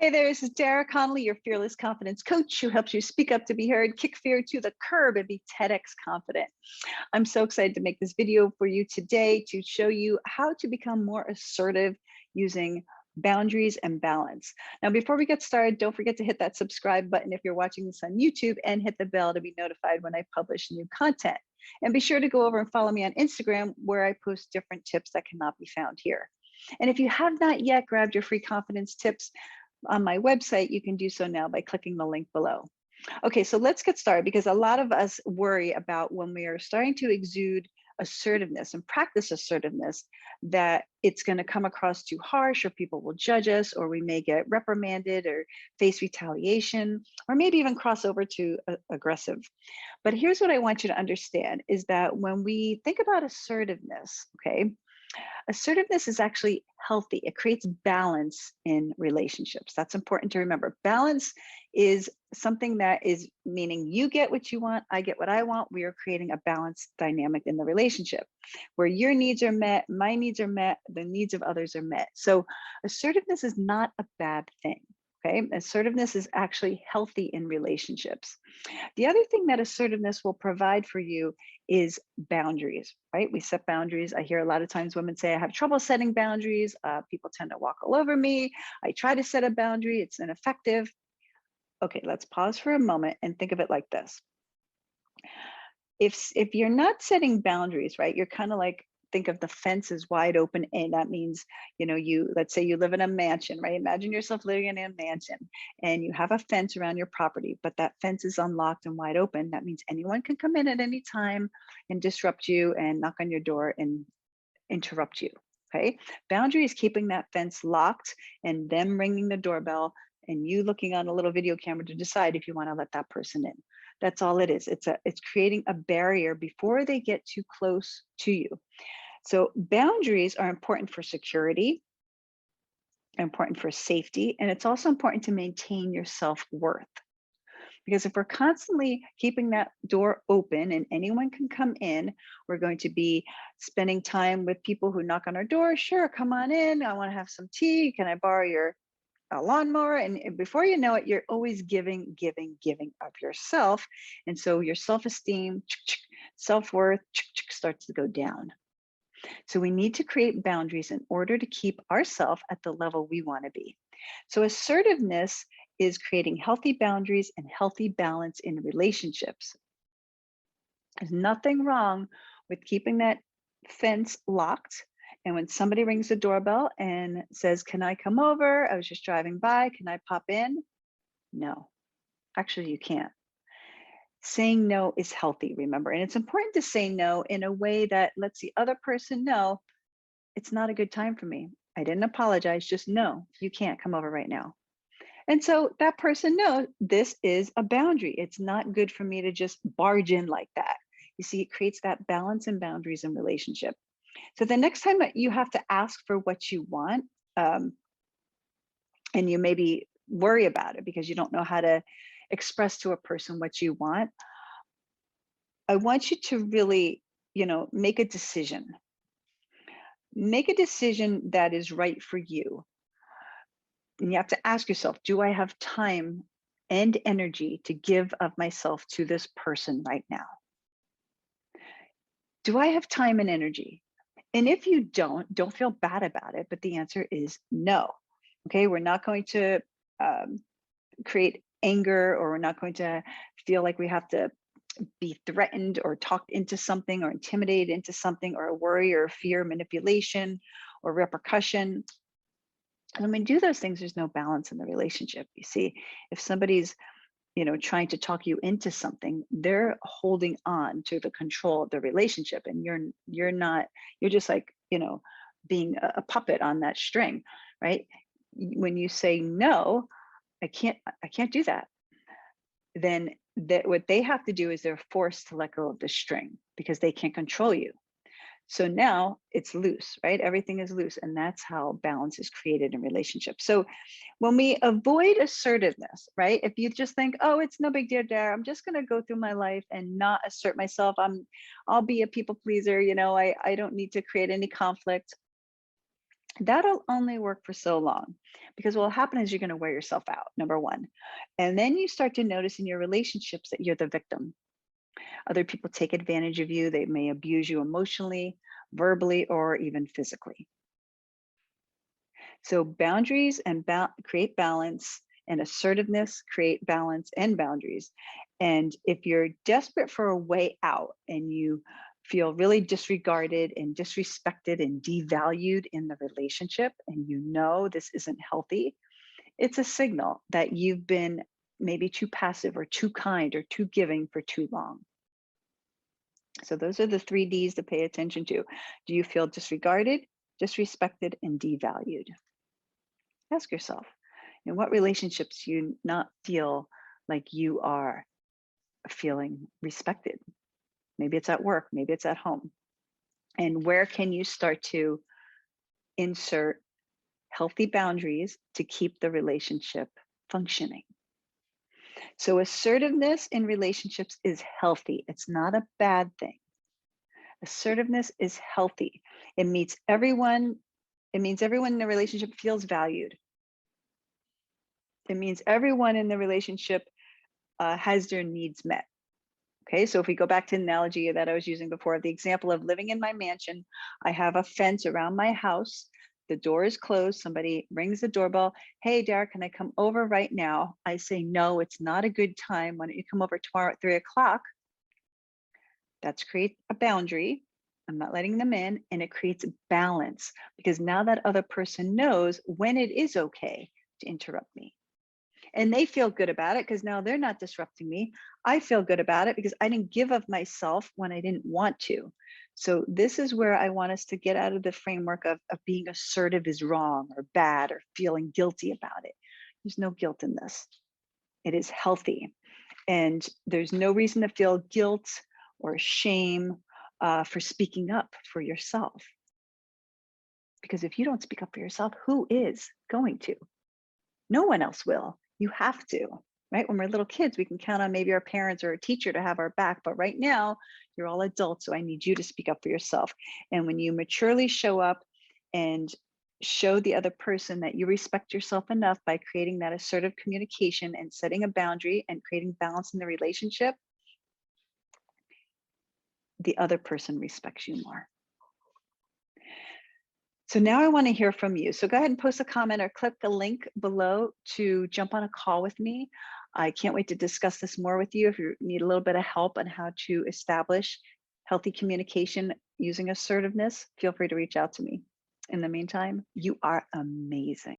Hey there, this is Dara, Connolly, your fearless confidence coach who helps you speak up to be heard, kick fear to the curb, and be TEDx confident. I'm so excited to make this video for you today to show you how to become more assertive using boundaries and balance. Now, before we get started, don't forget to hit that subscribe button if you're watching this on YouTube and hit the bell to be notified when I publish new content. And be sure to go over and follow me on Instagram where I post different tips that cannot be found here. And if you have not yet grabbed your free confidence tips on my website, you can do so now by clicking the link below. Okay, so let's get started because a lot of us worry about when we are starting to exude assertiveness and practice assertiveness that it's going to come across too harsh or people will judge us or we may get reprimanded or face retaliation or maybe even cross over to aggressive. But here's what I want you to understand is that when we think about assertiveness, okay, assertiveness is actually healthy. It creates balance in relationships. That's important to remember. Balance is something that is meaning you get what you want, I get what I want. We are creating a balanced dynamic in the relationship where your needs are met, my needs are met, the needs of others are met. So assertiveness is not a bad thing. Okay, assertiveness is actually healthy in relationships. The other thing that assertiveness will provide for you is boundaries, right? We set boundaries. I hear a lot of times women say, I have trouble setting boundaries. People tend to walk all over me. I try to set a boundary. It's ineffective. Okay, let's pause for a moment and think of it like this. If you're not setting boundaries, right, you're kind of like, think of the fence is wide open and that means, let's say you live in a mansion, right? Imagine yourself living in a mansion and you have a fence around your property, but that fence is unlocked and wide open. That means anyone can come in at any time and disrupt you and knock on your door and interrupt you, okay? Boundary is keeping that fence locked and them ringing the doorbell and you looking on a little video camera to decide if you want to let that person in. That's all it is. It's creating a barrier before they get too close to you. So boundaries are important for security, important for safety, and it's also important to maintain your self-worth. Because if we're constantly keeping that door open and anyone can come in, we're going to be spending time with people who knock on our door. Sure, come on in. I want to have some tea. Can I borrow your lawnmower? And before you know it, you're always giving of yourself. And so your self-esteem, self-worth starts to go down. So we need to create boundaries in order to keep ourselves at the level we want to be. So assertiveness is creating healthy boundaries and healthy balance in relationships. There's nothing wrong with keeping that fence locked. And when somebody rings the doorbell and says, can I come over? I was just driving by. Can I pop in? No, actually you can't. Saying no is healthy, remember, and it's important to say no in a way that lets the other person know it's not a good time for me. I didn't apologize, just no, you can't come over right now. And so that person knows this is a boundary. It's not good for me to just barge in like that. You see, it creates that balance and boundaries in relationship. So the next time that you have to ask for what you want, and you maybe worry about it because you don't know how to express to a person what you want, I want you to really, make a decision. Make a decision that is right for you. And you have to ask yourself, do I have time and energy to give of myself to this person right now? Do I have time and energy? And if you don't feel bad about it, but the answer is no. Okay, we're not going to create anger, or we're not going to feel like we have to be threatened or talked into something or intimidated into something, or a worry or fear, manipulation or repercussion. And when we do those things, there's no balance in the relationship. You see, if somebody's trying to talk you into something, they're holding on to the control of the relationship, and you're just like being a puppet on that string, right? When you say no, I can't do that, then what they have to do is they're forced to let go of the string because they can't control you. So now it's loose, right? Everything is loose, and that's how balance is created in relationships. So when we avoid assertiveness, right? If you just think, oh, it's no big deal, Dara, I'm just going to go through my life and not assert myself. I'll be a people pleaser. I don't need to create any conflict. That'll only work for so long because what will happen is you're going to wear yourself out, number one. And then you start to notice in your relationships that you're the victim. Other people take advantage of you. They may abuse you emotionally, verbally, or even physically. So boundaries and create balance, and assertiveness create balance and boundaries. And if you're desperate for a way out and you feel really disregarded and disrespected and devalued in the relationship, and you know this isn't healthy, it's a signal that you've been maybe too passive or too kind or too giving for too long. So those are the 3 Ds to pay attention to. Do you feel disregarded, disrespected, and devalued? Ask yourself, in what relationships do you not feel like you are feeling respected? Maybe it's at work, maybe it's at home. And where can you start to insert healthy boundaries to keep the relationship functioning? So assertiveness in relationships is healthy. It's not a bad thing. Assertiveness is healthy. It means everyone in the relationship feels valued. It means everyone in the relationship has their needs met. Okay, so if we go back to the analogy that I was using before, the example of living in my mansion, I have a fence around my house. The door is closed. Somebody rings the doorbell. Hey, Dara, can I come over right now? I say, no, it's not a good time. Why don't you come over tomorrow at 3 o'clock? That's create a boundary. I'm not letting them in, and it creates balance because now that other person knows when it is okay to interrupt me. And they feel good about it because now they're not disrupting me. I feel good about it because I didn't give of myself when I didn't want to. So this is where I want us to get out of the framework of being assertive is wrong or bad or feeling guilty about it. There's no guilt in this. It is healthy. And there's no reason to feel guilt or shame for speaking up for yourself. Because if you don't speak up for yourself, who is going to? No one else will. You have to, right? When we're little kids, we can count on maybe our parents or a teacher to have our back. But right now, you're all adults. So I need you to speak up for yourself. And when you maturely show up and show the other person that you respect yourself enough by creating that assertive communication and setting a boundary and creating balance in the relationship, the other person respects you more. So now I want to hear from you. So go ahead and post a comment or click the link below to jump on a call with me. I can't wait to discuss this more with you. If you need a little bit of help on how to establish healthy communication using assertiveness, feel free to reach out to me. In the meantime, you are amazing.